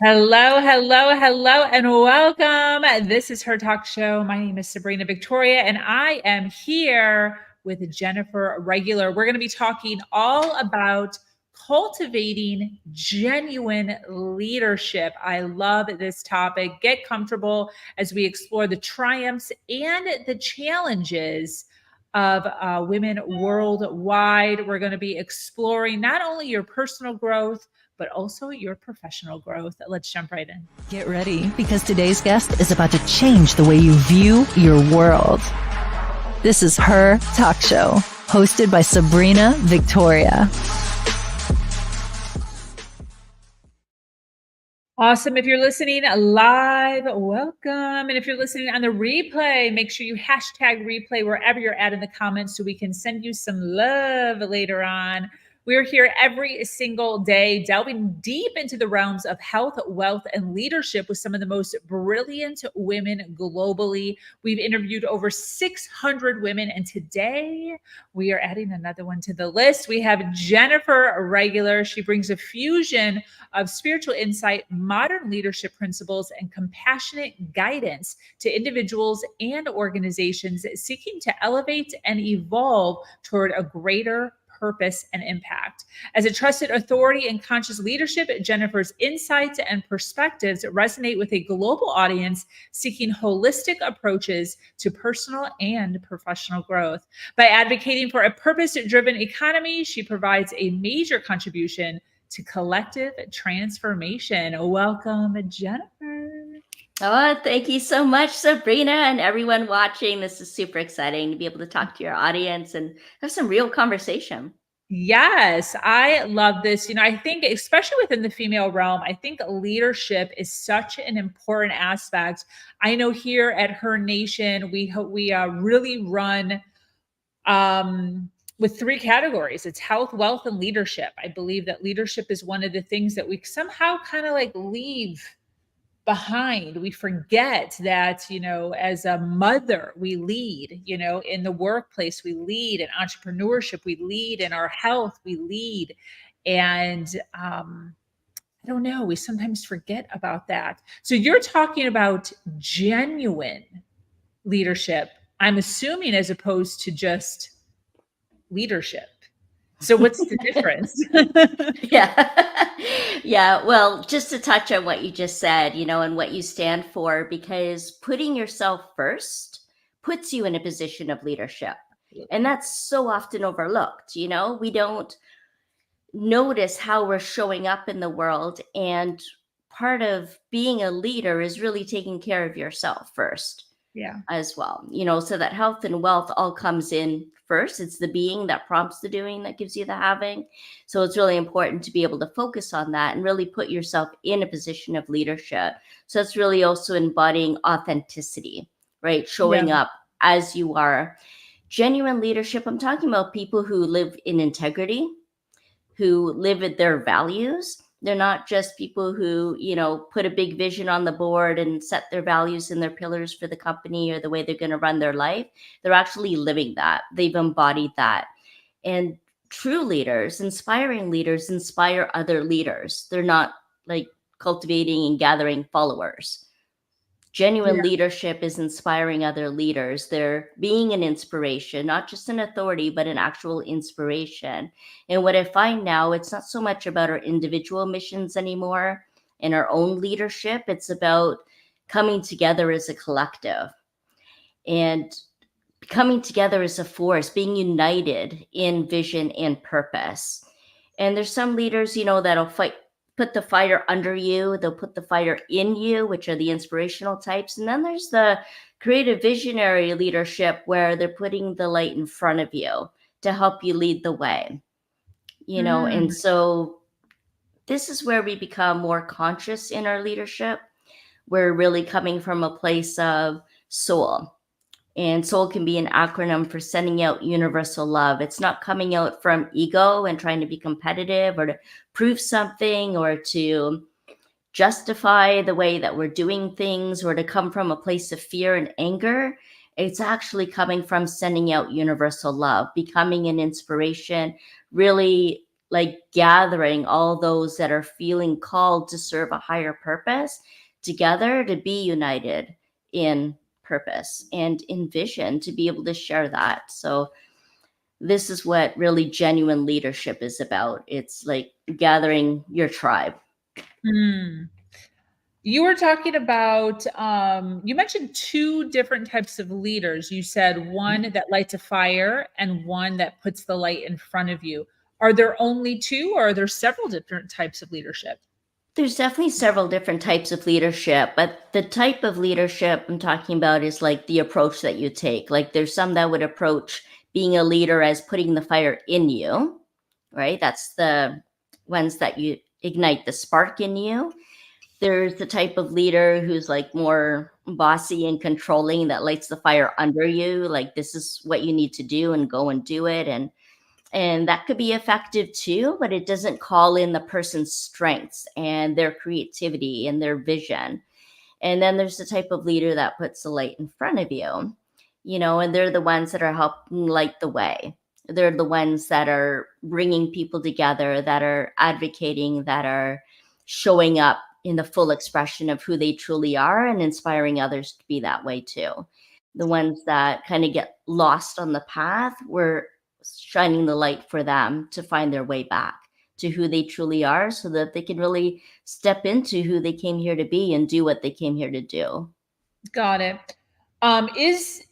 Hello, hello, hello, and welcome. This is Her Talk Show. My name is Sabrina Victoria, and I am here with Jennifer Regular. We're going to be talking all about cultivating genuine leadership. I love this topic. Get comfortable as we explore the triumphs and the challenges of women worldwide. We're going to be exploring not only your personal growth, but also your professional growth. Let's jump right in. Get ready, because today's guest is about to change the way you view your world. This is Her Talk Show, hosted by Sabrina Victoria. Awesome. If you're listening live, welcome. And if you're listening on the replay, make sure you hashtag replay wherever you're at in the comments so we can send you some love later on. We're here every single day, delving deep into the realms of health, wealth, and leadership with some of the most brilliant women globally. We've interviewed over 600 women, and today we are adding another one to the list. We have Jennifer Regular. She brings a fusion of spiritual insight, modern leadership principles, and compassionate guidance to individuals and organizations seeking to elevate and evolve toward a greater purpose and impact. As a trusted authority in conscious leadership, Jennifer's insights and perspectives resonate with a global audience seeking holistic approaches to personal and professional growth. By advocating for a purpose-driven economy, she provides a major contribution to collective transformation. Welcome, Jennifer. Oh, thank you so much, Sabrina, and everyone watching. This is super exciting to be able to talk to your audience and have some real conversation. Yes, I love this. I think especially within the female realm, I think leadership is such an important aspect. I know here at Her Nation, we really run with three categories. It's health, wealth, and leadership. I believe that leadership is one of the things that we somehow kind of like leave behind. We forget that, as a mother, we lead, in the workplace, we lead in entrepreneurship, we lead in our health, we lead. And I don't know, we sometimes forget about that. So you're talking about genuine leadership, I'm assuming, as opposed to just leadership. So what's the difference? Yeah. Well, just to touch on what you just said, and what you stand for, because putting yourself first puts you in a position of leadership. And that's so often overlooked. We don't notice how we're showing up in the world. And part of being a leader is really taking care of yourself first. Yeah. As well, so that health and wealth all comes in first. It's the being that prompts the doing that gives you the having. So it's really important to be able to focus on that and really put yourself in a position of leadership. So it's really also embodying authenticity, right? Showing up as you are. Genuine leadership, I'm talking about people who live in integrity, who live with their values. They're not just people who, put a big vision on the board and set their values and their pillars for the company or the way they're going to run their life. They're actually living that. They've embodied that. And true leaders, inspiring leaders, inspire other leaders. They're not like cultivating and gathering followers. Genuine leadership is inspiring other leaders. They're being an inspiration, not just an authority, but an actual inspiration. And what I find now, it's not so much about our individual missions anymore and our own leadership. It's about coming together as a collective and coming together as a force, being united in vision and purpose. And there's some leaders, that'll put the fire under you. They'll put the fire in you, which are the inspirational types. And then there's the creative visionary leadership where they're putting the light in front of you to help you lead the way, And so this is where we become more conscious in our leadership. We're really coming from a place of soul. And soul can be an acronym for sending out universal love. It's not coming out from ego and trying to be competitive or to prove something or to justify the way that we're doing things or to come from a place of fear and anger. It's actually coming from sending out universal love, becoming an inspiration, really like gathering all those that are feeling called to serve a higher purpose together, to be united in purpose and in vision, to be able to share that. So this is what really genuine leadership is about. It's like gathering your tribe. Mm. You were talking about, you mentioned two different types of leaders. You said one that lights a fire and one that puts the light in front of you. Are there only two, or are there several different types of leadership? There's definitely several different types of leadership, but the type of leadership I'm talking about is like the approach that you take. Like there's some that would approach being a leader as putting the fire in you, right? That's the ones that you ignite the spark in you. There's the type of leader who's like more bossy and controlling, that lights the fire under you. Like this is what you need to do, and go and do it. And that could be effective too, but it doesn't call in the person's strengths and their creativity and their vision. And then there's the type of leader that puts the light in front of you, and they're the ones that are helping light the way. They're the ones that are bringing people together, that are advocating, that are showing up in the full expression of who they truly are, and inspiring others to be that way too. The ones that kind of get lost on the path, we're shining the light for them to find their way back to who they truly are, so that they can really step into who they came here to be and do what they came here to do. Got it. Is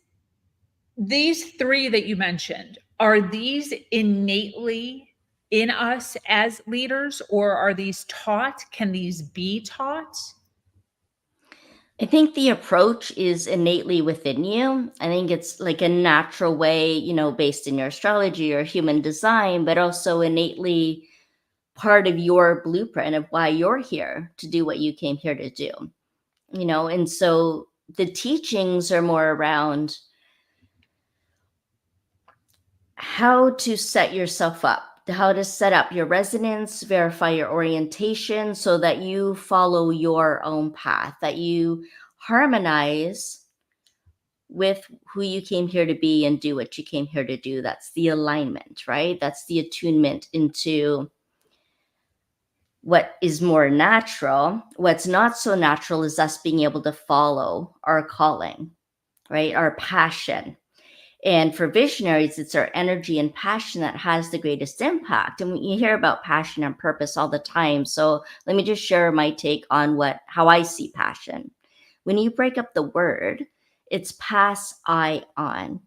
these three that you mentioned, are these innately in us as leaders, or are these taught? Can these be taught? I think the approach is innately within you. I think it's like a natural way, based in your astrology or human design, but also innately part of your blueprint of why you're here to do what you came here to do. And so the teachings are more around how to set yourself up, how to set up your resonance, verify your orientation, so that you follow your own path, that you harmonize with who you came here to be and do what you came here to do. That's the alignment, right? That's the attunement into what is more natural. What's not so natural is us being able to follow our calling, right? Our passion. And for visionaries, it's our energy and passion that has the greatest impact. And you hear about passion and purpose all the time. So let me just share my take on how I see passion. When you break up the word, it's pass I on.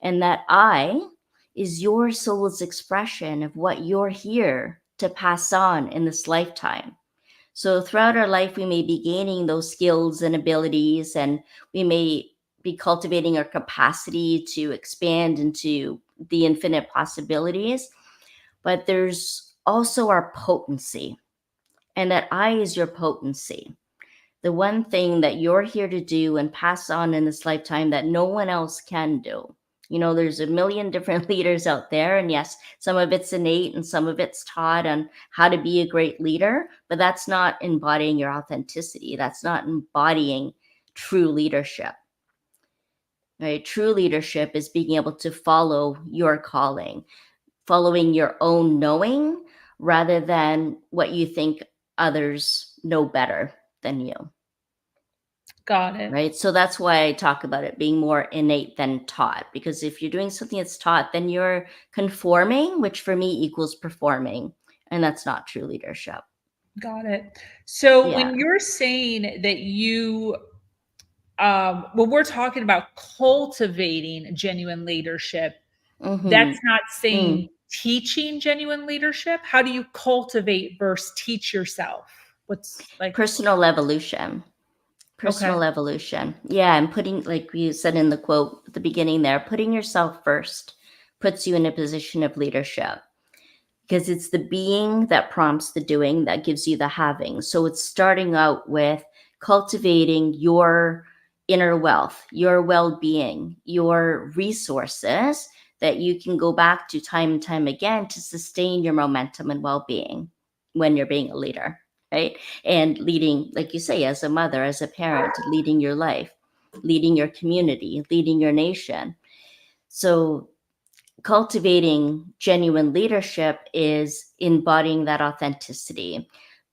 And that I is your soul's expression of what you're here to pass on in this lifetime. So throughout our life, we may be gaining those skills and abilities, and we may be cultivating our capacity to expand into the infinite possibilities. But there's also our potency, and that I is your potency. The one thing that you're here to do and pass on in this lifetime that no one else can do. There's a million different leaders out there. And yes, some of it's innate and some of it's taught on how to be a great leader, but that's not embodying your authenticity. That's not embodying true leadership. Right? True leadership is being able to follow your calling, following your own knowing, rather than what you think others know better than you. Got it. Right. So that's why I talk about it being more innate than taught, because if you're doing something that's taught, then you're conforming, which for me equals performing. And that's not true leadership. Got it. So Yeah. when you're saying that when we're talking about cultivating genuine leadership, that's not saying teaching genuine leadership. How do you cultivate versus teach yourself? What's like Personal evolution. okay. Personal evolution. Yeah. And putting, like you said in the quote at the beginning there, putting yourself first puts you in a position of leadership, because it's the being that prompts the doing that gives you the having. So it's starting out with cultivating your inner wealth, your well-being, your resources that you can go back to time and time again to sustain your momentum and well-being when you're being a leader, right? And leading, like you say, as a mother, as a parent, leading your life, leading your community, leading your nation. So cultivating genuine leadership is embodying that authenticity,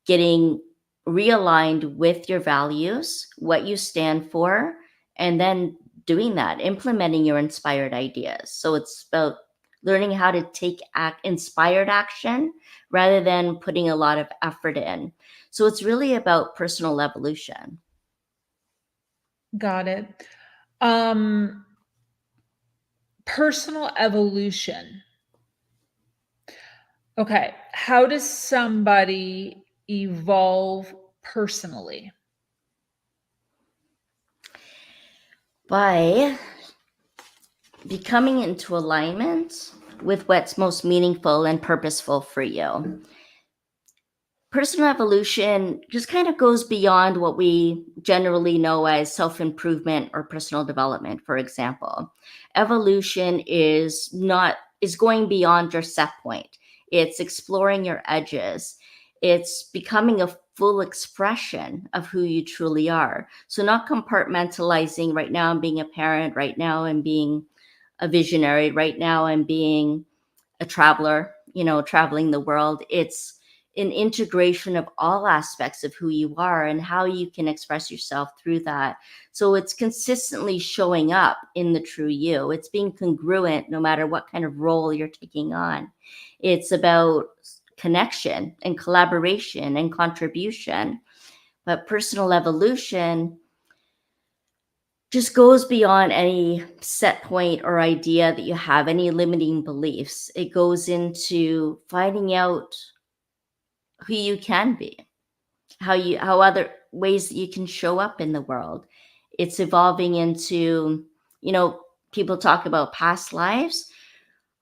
getting realigned with your values, what you stand for, and then doing that, implementing your inspired ideas. So it's about learning how to take inspired action rather than putting a lot of effort in. So it's really about personal evolution. Got it. Um, Personal evolution. Okay. How does somebody evolve personally? By becoming into alignment with what's most meaningful and purposeful for you. Personal evolution just kind of goes beyond what we generally know as self-improvement or personal development, for example. Evolution is going beyond your set point. It's exploring your edges. It's becoming a full expression of who you truly are. So not compartmentalizing, right now I'm being a parent, right now I'm being a visionary, right now I'm being a traveler, traveling the world. It's an integration of all aspects of who you are and how you can express yourself through that. So it's consistently showing up in the true you. It's being congruent no matter what kind of role you're taking on. It's about connection and collaboration and contribution. But personal evolution just goes beyond any set point or idea that you have, any limiting beliefs. It goes into finding out who you can be, how other ways that you can show up in the world. It's evolving into, people talk about past lives.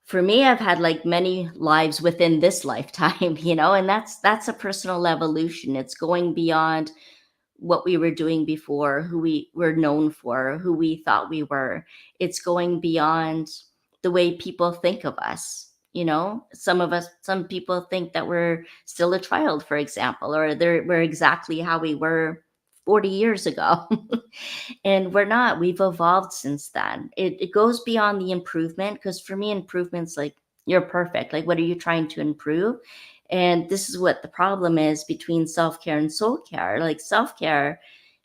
For me, I've had like many lives within this lifetime, and that's a personal evolution. It's going beyond what we were doing before, who we were known for, who we thought we were. It's going beyond the way people think of us. Some people think that we're still a child, for example, or we're exactly how we were 40 years ago. And we're not. We've evolved since then. It goes beyond the improvement, because for me, improvement's like, you're perfect. Like, what are you trying to improve? And this is what the problem is between self-care and soul care. Like, self-care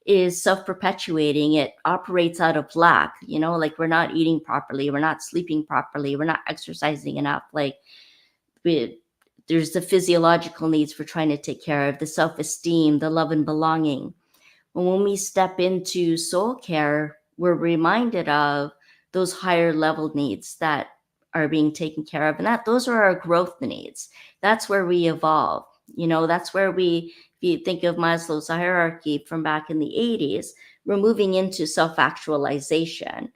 is self-perpetuating. It operates out of lack, like we're not eating properly, we're not sleeping properly, we're not exercising enough. Like, there's the physiological needs for trying to take care of, the self-esteem, the love and belonging. When we step into soul care, we're reminded of those higher level needs that are being taken care of, and that those are our growth needs. That's where we evolve. That's where if you think of Maslow's hierarchy from back in the 80s, we're moving into self-actualization.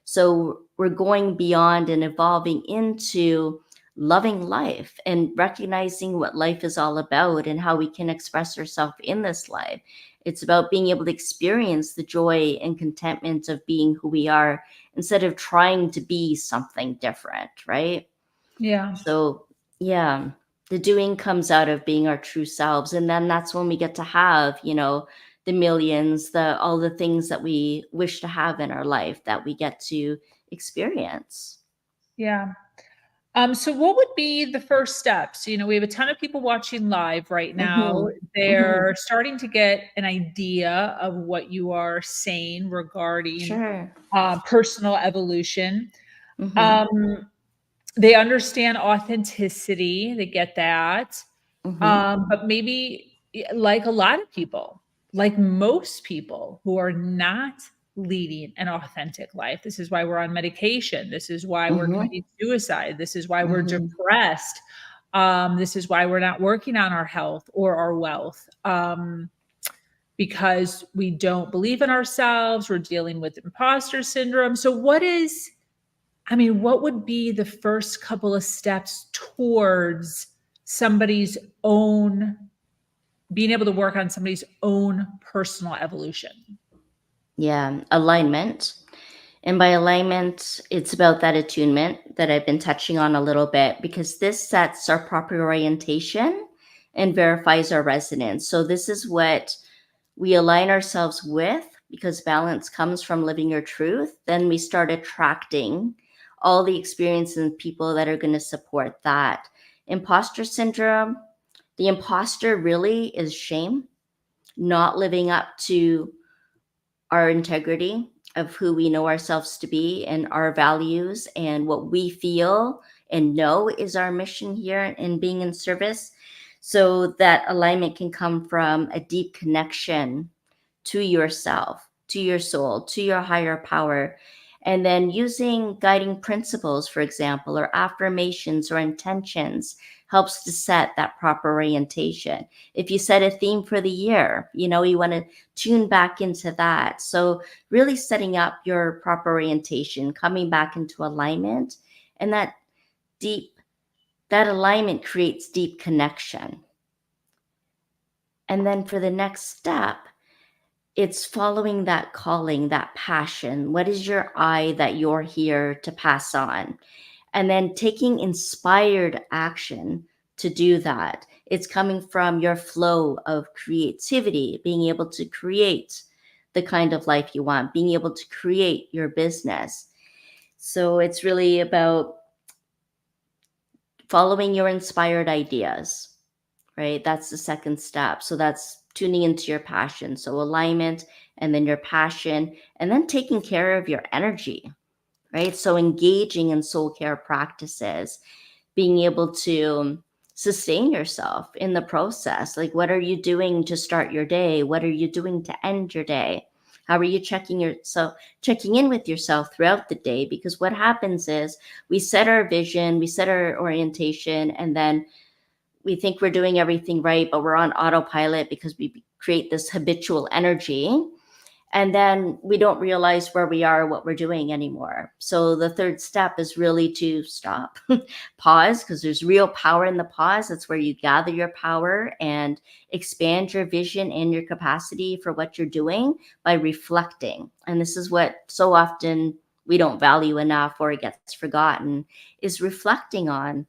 So we're going beyond and evolving into loving life and recognizing what life is all about and how we can express ourselves in this life. It's about being able to experience the joy and contentment of being who we are instead of trying to be something different, right? Yeah. So, yeah, the doing comes out of being our true selves. And then that's when we get to have, the millions, all the things that we wish to have in our life that we get to experience. Yeah. So what would be the first steps? We have a ton of people watching live right now. Mm-hmm. They're Mm-hmm. starting to get an idea of what you are saying regarding Sure. personal evolution. Mm-hmm. Um, they understand authenticity. They get that. Mm-hmm. But maybe like a lot of people, like most people who are not leading an authentic life. This is why we're on medication. This is why we're Mm-hmm. committing suicide. This is why we're Mm-hmm. depressed. This is why we're not working on our health or our wealth. Because we don't believe in ourselves. We're dealing with imposter syndrome. So what would be the first couple of steps towards somebody's own being able to work on somebody's own personal evolution? Yeah, alignment. And by alignment, it's about that attunement that I've been touching on a little bit, because this sets our proper orientation and verifies our resonance. So this is what we align ourselves with, because balance comes from living your truth. Then we start attracting all the experience and people that are going to support that. Imposter syndrome, the imposter really is shame, not living up to our integrity of who we know ourselves to be and our values and what we feel and know is our mission here in being in service. So that alignment can come from a deep connection to yourself, to your soul, to your higher power. And then using guiding principles, for example, or affirmations or intentions helps to set that proper orientation. If you set a theme for the year, you want to tune back into that. So really setting up your proper orientation, coming back into alignment, and that alignment creates deep connection. And then for the next step, it's following that calling, that passion. What is your I that you're here to pass on? And then taking inspired action to do that. It's coming from your flow of creativity, being able to create the kind of life you want, being able to create your business. So it's really about following your inspired ideas, right? That's the second step. So that's tuning into your passion. So alignment, and then your passion, and then taking care of your energy, right? So engaging in soul care practices, being able to sustain yourself in the process. Like, what are you doing to start your day? What are you doing to end your day? How are you checking in with yourself throughout the day? Because what happens is we set our vision, we set our orientation, and then we think we're doing everything right, but we're on autopilot because we create this habitual energy. And then we don't realize where we are, what we're doing anymore. So the third step is really to stop, pause, because there's real power in the pause. That's where you gather your power and expand your vision and your capacity for what you're doing by reflecting. And this is what so often we don't value enough, or it gets forgotten, is reflecting on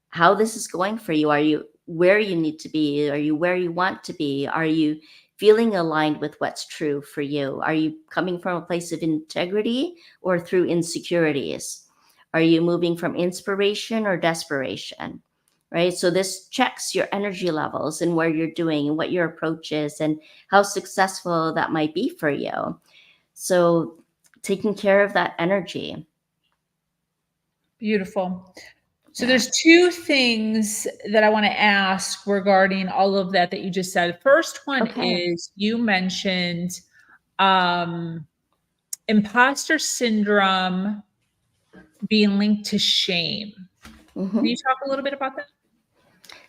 how this is going for you. Are you where you need to be? Are you where you want to be? Are you feeling aligned with what's true for you? Are you coming from a place of integrity or through insecurities? Are you moving from inspiration or desperation? Right? So this checks your energy levels and where you're doing and what your approach is and how successful that might be for you. So taking care of that energy. Beautiful. So Yeah. there's two things that I want to ask regarding all of that you just said. First one Okay. is you mentioned imposter syndrome being linked to shame. Mm-hmm. Can you talk a little bit about that?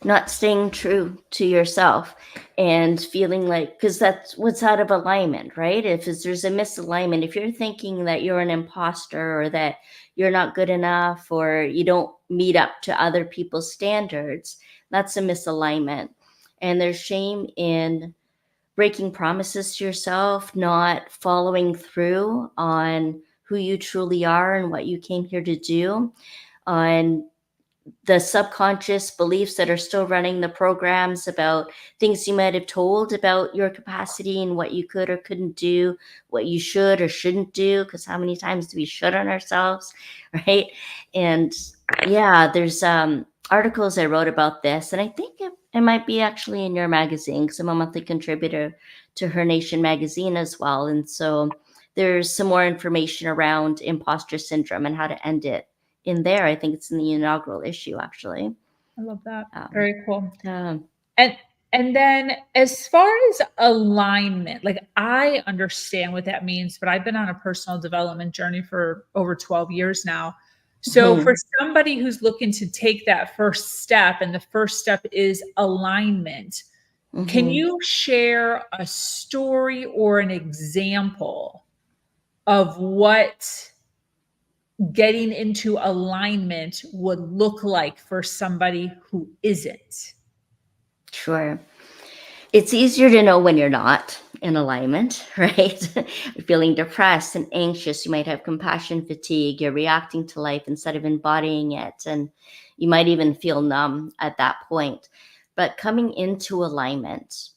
Not staying true to yourself and feeling like, because that's what's out of alignment, right? If there's a misalignment, if you're thinking that you're an imposter or that you're not good enough or you don't meet up to other people's standards, that's a misalignment. And there's shame in breaking promises to yourself, not following through on who you truly are and what you came here to do, on the subconscious beliefs that are still running the programs about things you might have told about your capacity and what you could or couldn't do, what you should or shouldn't do, because how many times do we should on ourselves, right? And yeah, there's articles I wrote about this, and I think it might be actually in your magazine, because I'm a monthly contributor to Her Nation magazine as well. And so there's some more information around imposter syndrome and how to end it in there. I think it's in the inaugural issue, actually. I love that. Very cool. Um, And then as far as alignment, like I understand what that means, but I've been on a personal development journey for over 12 years now. So for somebody who's looking to take that first step, and the first step is alignment, can you share a story or an example of what getting into alignment would look like for somebody who isn't? Sure. It's easier to know when you're not in alignment, right? You're feeling depressed and anxious. You might have compassion fatigue. You're reacting to life instead of embodying it. And you might even feel numb at that point. But coming into alignment.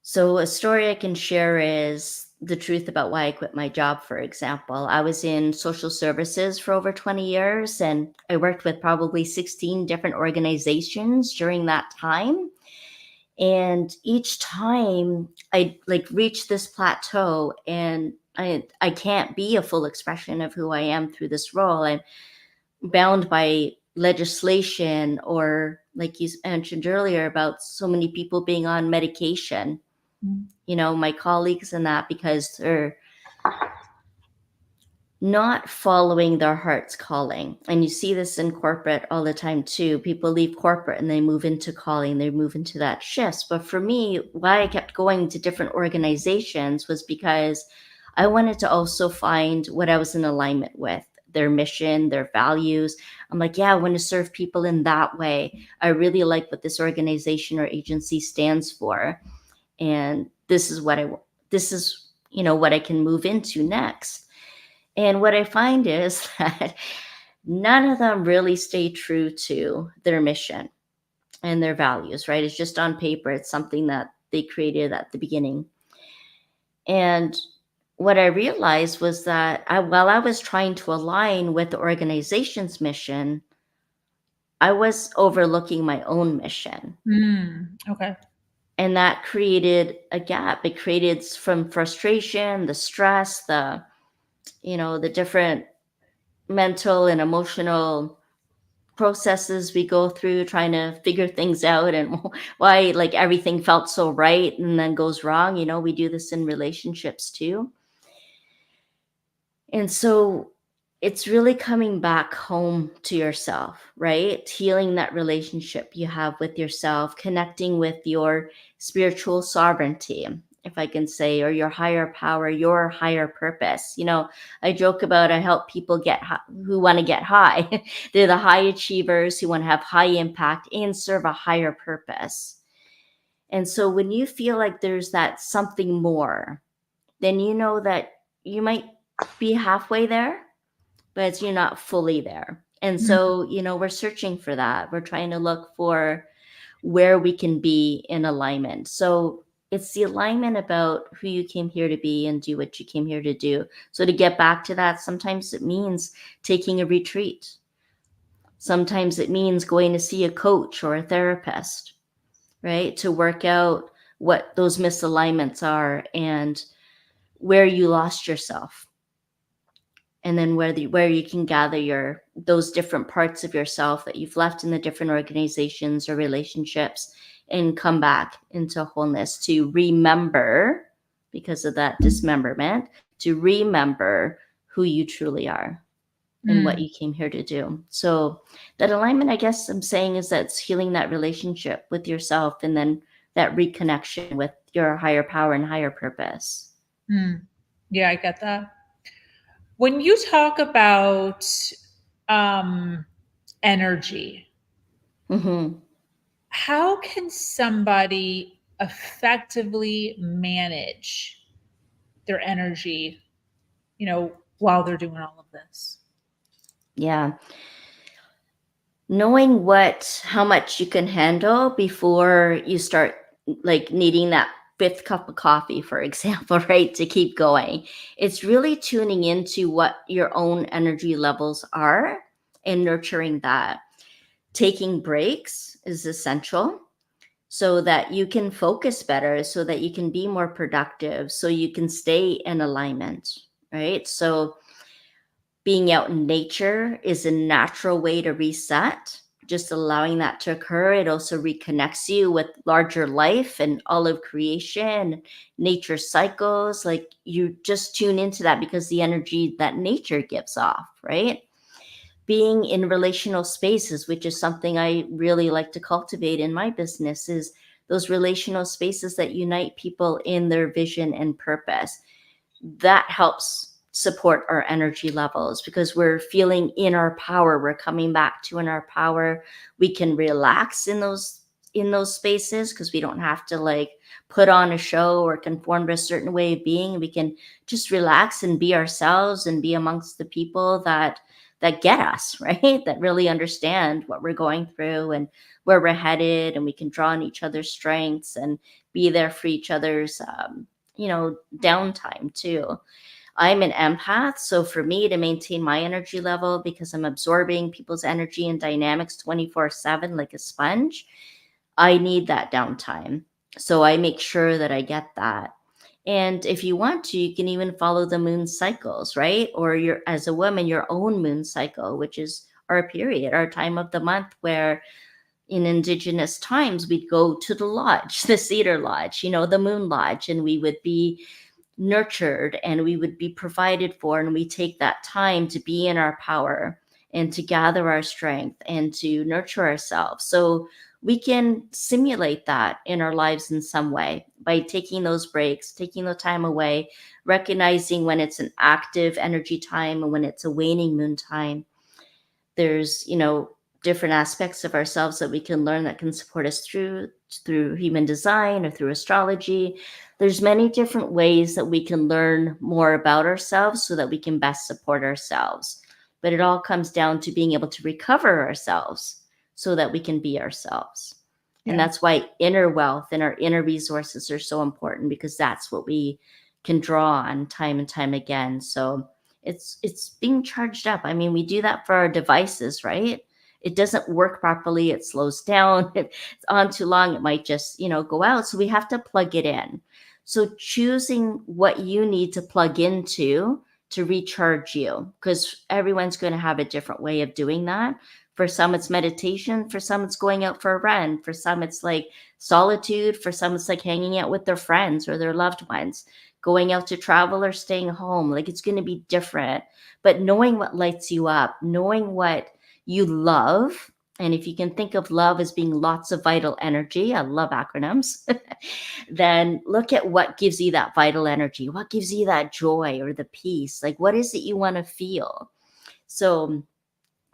So a story I can share is the truth about why I quit my job, for example. I was in social services for over 20 years, and I worked with probably 16 different organizations during that time. And each time I like reach this plateau, and I can't be a full expression of who I am through this role. I'm bound by legislation, or like you mentioned earlier about so many people being on medication, my colleagues and that, because they're not following their heart's calling. And you see this in corporate all the time too. People leave corporate and they move into calling, they move into that shifts. But for me, why I kept going to different organizations was because I wanted to also find what I was in alignment with, their mission, their values. I'm like, yeah, I want to serve people in that way. I really like what this organization or agency stands for. And this is what what I can move into next. And what I find is that none of them really stay true to their mission and their values, right? It's just on paper. It's something that they created at the beginning. And what I realized was that while I was trying to align with the organization's mission, I was overlooking my own mission. Okay. And that created a gap. It created from frustration, the stress, the different mental and emotional processes we go through trying to figure things out, and why like everything felt so right and then goes wrong. We do this in relationships too. And so it's really coming back home to yourself, right? Healing that relationship you have with yourself, connecting with your spiritual sovereignty, if I can say, or your higher power, your higher purpose. I joke about, I help people who want to get high. They're the high achievers who want to have high impact and serve a higher purpose. And so when you feel like there's that something more, then you know that you might be halfway there, but you're not fully there. And so, we're searching for that. We're trying to look for where we can be in alignment. So it's the alignment about who you came here to be and do what you came here to do. So to get back to that, sometimes it means taking a retreat. Sometimes it means going to see a coach or a therapist, right? To work out what those misalignments are and where you lost yourself. And then where you can gather those different parts of yourself that you've left in the different organizations or relationships, and come back into wholeness, to remember, because of that dismemberment, to remember who you truly are and what you came here to do. So that alignment, I guess I'm saying, is that's healing that relationship with yourself, and then that reconnection with your higher power and higher purpose. Yeah, I get that. When you talk about energy, how can somebody effectively manage their energy, while they're doing all of this? Yeah. Knowing how much you can handle before you start like needing that fifth cup of coffee, for example, right? To keep going. It's really tuning into what your own energy levels are and nurturing that. Taking breaks is essential so that you can focus better, so that you can be more productive, so you can stay in alignment, right? So being out in nature is a natural way to reset. Just allowing that to occur, it also reconnects you with larger life and all of creation, nature cycles. Like you just tune into that because the energy that nature gives off, right? Being in relational spaces, which is something I really like to cultivate in my business, is those relational spaces that unite people in their vision and purpose. That helps support our energy levels because we're feeling in our power. We're coming back to in our power. We can relax in those spaces because we don't have to like put on a show or conform to a certain way of being. We can just relax and be ourselves and be amongst the people that get us, right? That really understand what we're going through and where we're headed, and we can draw on each other's strengths and be there for each other's downtime too. I'm an empath. So for me to maintain my energy level, because I'm absorbing people's energy and dynamics 24/7 like a sponge, I need that downtime. So I make sure that I get that. And if you want to, you can even follow the moon cycles, right? Or as a woman, your own moon cycle, which is our period, our time of the month where in indigenous times we'd go to the lodge, the cedar lodge, the moon lodge, and we would be nurtured and we would be provided for, and we take that time to be in our power and to gather our strength and to nurture ourselves. So we can simulate that in our lives in some way by taking those breaks, taking the time away, recognizing when it's an active energy time and when it's a waning moon time. There's different aspects of ourselves that we can learn that can support us through human design or through astrology. There's many different ways that we can learn more about ourselves so that we can best support ourselves. But it all comes down to being able to recover ourselves so that we can be ourselves. And Yeah. that's why inner wealth and our inner resources are so important, because that's what we can draw on time and time again. So it's being charged up. I mean, we do that for our devices, right? It doesn't work properly, it slows down. If it's on too long, it might just go out. So we have to plug it in. So choosing what you need to plug into to recharge you, because everyone's going to have a different way of doing that. For some it's meditation, for some it's going out for a run, for some it's like solitude, for some it's like hanging out with their friends or their loved ones, going out to travel or staying home. Like, it's going to be different. But knowing what lights you up, knowing what you love, and if you can think of love as being lots of vital energy, I love acronyms, then look at what gives you that vital energy, what gives you that joy or the peace. Like, what is it you want to feel? So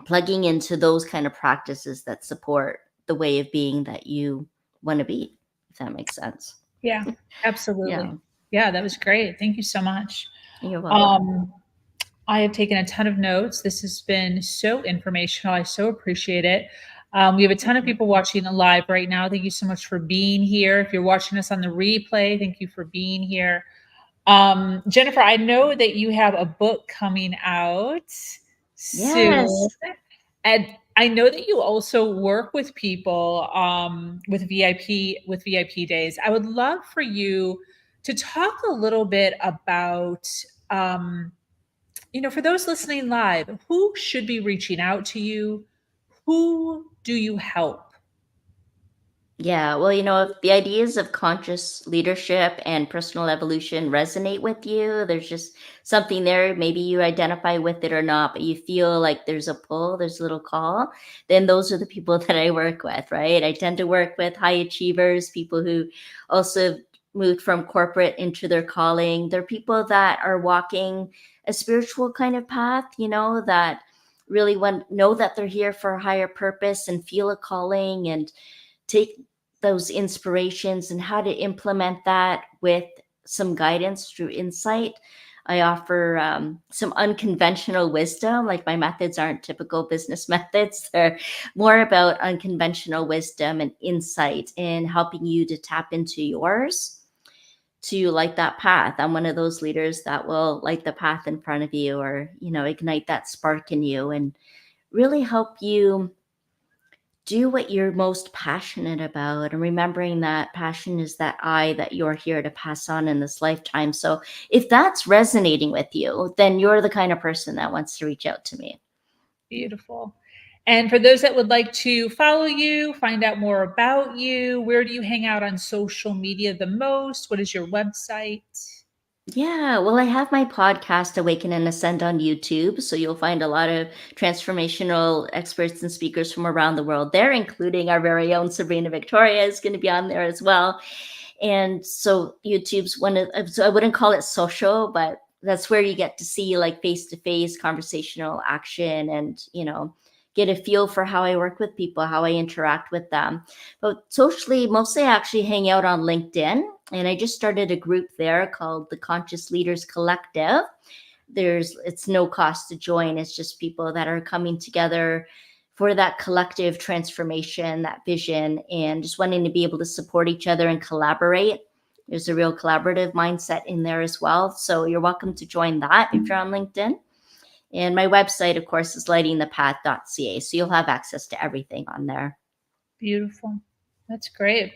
plugging into those kind of practices that support the way of being that you want to be, if that makes sense. Yeah, absolutely. Yeah, Yeah, that was great. Thank you so much. you're welcome. I have taken a ton of notes. This has been so informational. I so appreciate it. We have a ton of people watching live right now. Thank you so much for being here. If you're watching us on the replay, thank you for being here. Jennifer, I know that you have a book coming out soon. Yes. And I know that you also work with people with VIP days. I would love for you to talk a little bit about for those listening live, who should be reaching out to you? Who do you help? Yeah, well, if the ideas of conscious leadership and personal evolution resonate with you, there's just something there. Maybe you identify with it or not, but you feel like there's a pull, there's a little call, then those are the people that I work with, right? I tend to work with high achievers, people who also moved from corporate into their calling. They're people that are walking a spiritual kind of path, that really know that they're here for a higher purpose and feel a calling, and take those inspirations and how to implement that with some guidance through insight. I offer some unconventional wisdom. Like, my methods aren't typical business methods. They're more about unconventional wisdom and insight in helping you to tap into yours to light that path. I'm one of those leaders that will light the path in front of you, or, ignite that spark in you and really help you do what you're most passionate about, and remembering that passion is that that you're here to pass on in this lifetime. So if that's resonating with you, then you're the kind of person that wants to reach out to me. Beautiful. And for those that would like to follow you, find out more about you, where do you hang out on social media the most? What is your website? Yeah, well, I have my podcast, Awaken and Ascend, on YouTube. So you'll find a lot of transformational experts and speakers from around the world there, including our very own Sabrina Victoria is going to be on there as well. And so YouTube's so I wouldn't call it social, but that's where you get to see like face to face conversational action, and, get a feel for how I work with people, how I interact with them. But socially, mostly I actually hang out on LinkedIn. And I just started a group there called the Conscious Leaders Collective. It's no cost to join. It's just people that are coming together for that collective transformation, that vision, and just wanting to be able to support each other and collaborate There's a real collaborative mindset in there as well. So you're welcome to join that if you're on LinkedIn. And my website, of course, is lightingthepath.ca. So you'll have access to everything on there. Beautiful. That's great.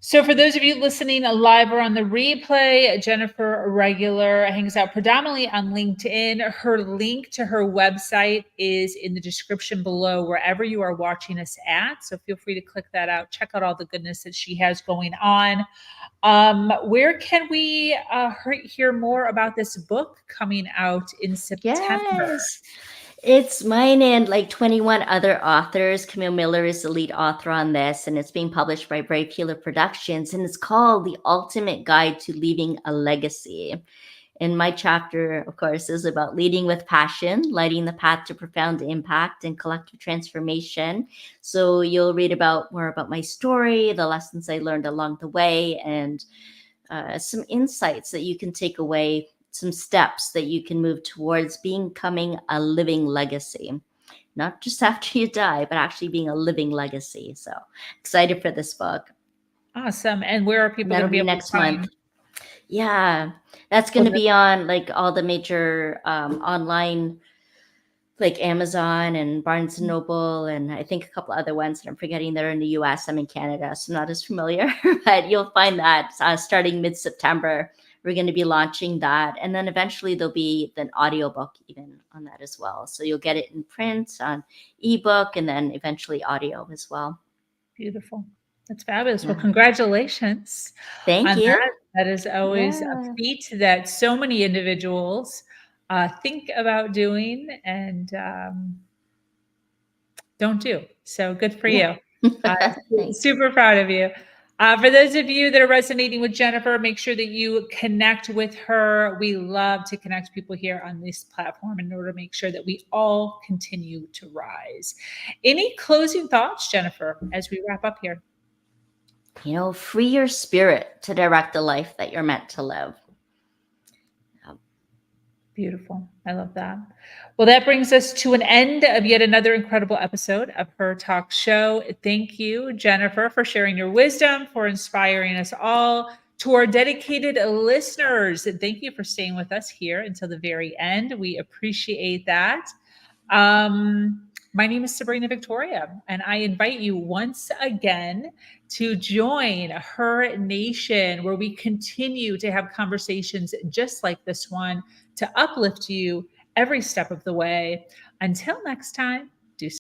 So for those of you listening live or on the replay, Jennifer Regular hangs out predominantly on LinkedIn. Her link to her website is in the description below, wherever you are watching us at. So feel free to click that out. Check out all the goodness that she has going on. Where can we hear more about this book coming out in September? Yes. It's mine and like 21 other authors. Camille Miller is the lead author on this, and it's being published by Brave Healer Productions, and it's called The Ultimate Guide to Leaving a Legacy. And my chapter, of course, is about leading with passion, lighting the path to profound impact and collective transformation. So you'll read more about my story, the lessons I learned along the way, and some insights that you can take away, some steps that you can move towards becoming a living legacy. Not just after you die, but actually being a living legacy. So excited for this book. Awesome. And where are people going That'll to be be able next to find? month. Yeah, that's going to be on like all the major online, like Amazon and Barnes and Noble, and I think a couple other ones that I'm forgetting. They're in the US. I'm in Canada, so I'm not as familiar, but you'll find that starting mid-September. We're going to be launching that, and then eventually there'll be an audiobook even on that as well. So you'll get it in print, on ebook, and then eventually audio as well. Beautiful. That's fabulous. Yeah. Well, congratulations. Thank on you. That. That is always a feat that so many individuals think about doing and don't do. So good for you. Super proud of you. For those of you that are resonating with Jennifer, make sure that you connect with her. We love to connect people here on this platform in order to make sure that we all continue to rise. Any closing thoughts, Jennifer, as we wrap up here? Free your spirit to direct the life that you're meant to live. Beautiful. I love that. Well, that brings us to an end of yet another incredible episode of Her Talk Show. Thank you, Jennifer, for sharing your wisdom, for inspiring us all. To our dedicated listeners, thank you for staying with us here until the very end. We appreciate that. My name is Sabrina Victoria, and I invite you once again to join Her Nation, where we continue to have conversations just like this one to uplift you every step of the way. Until next time,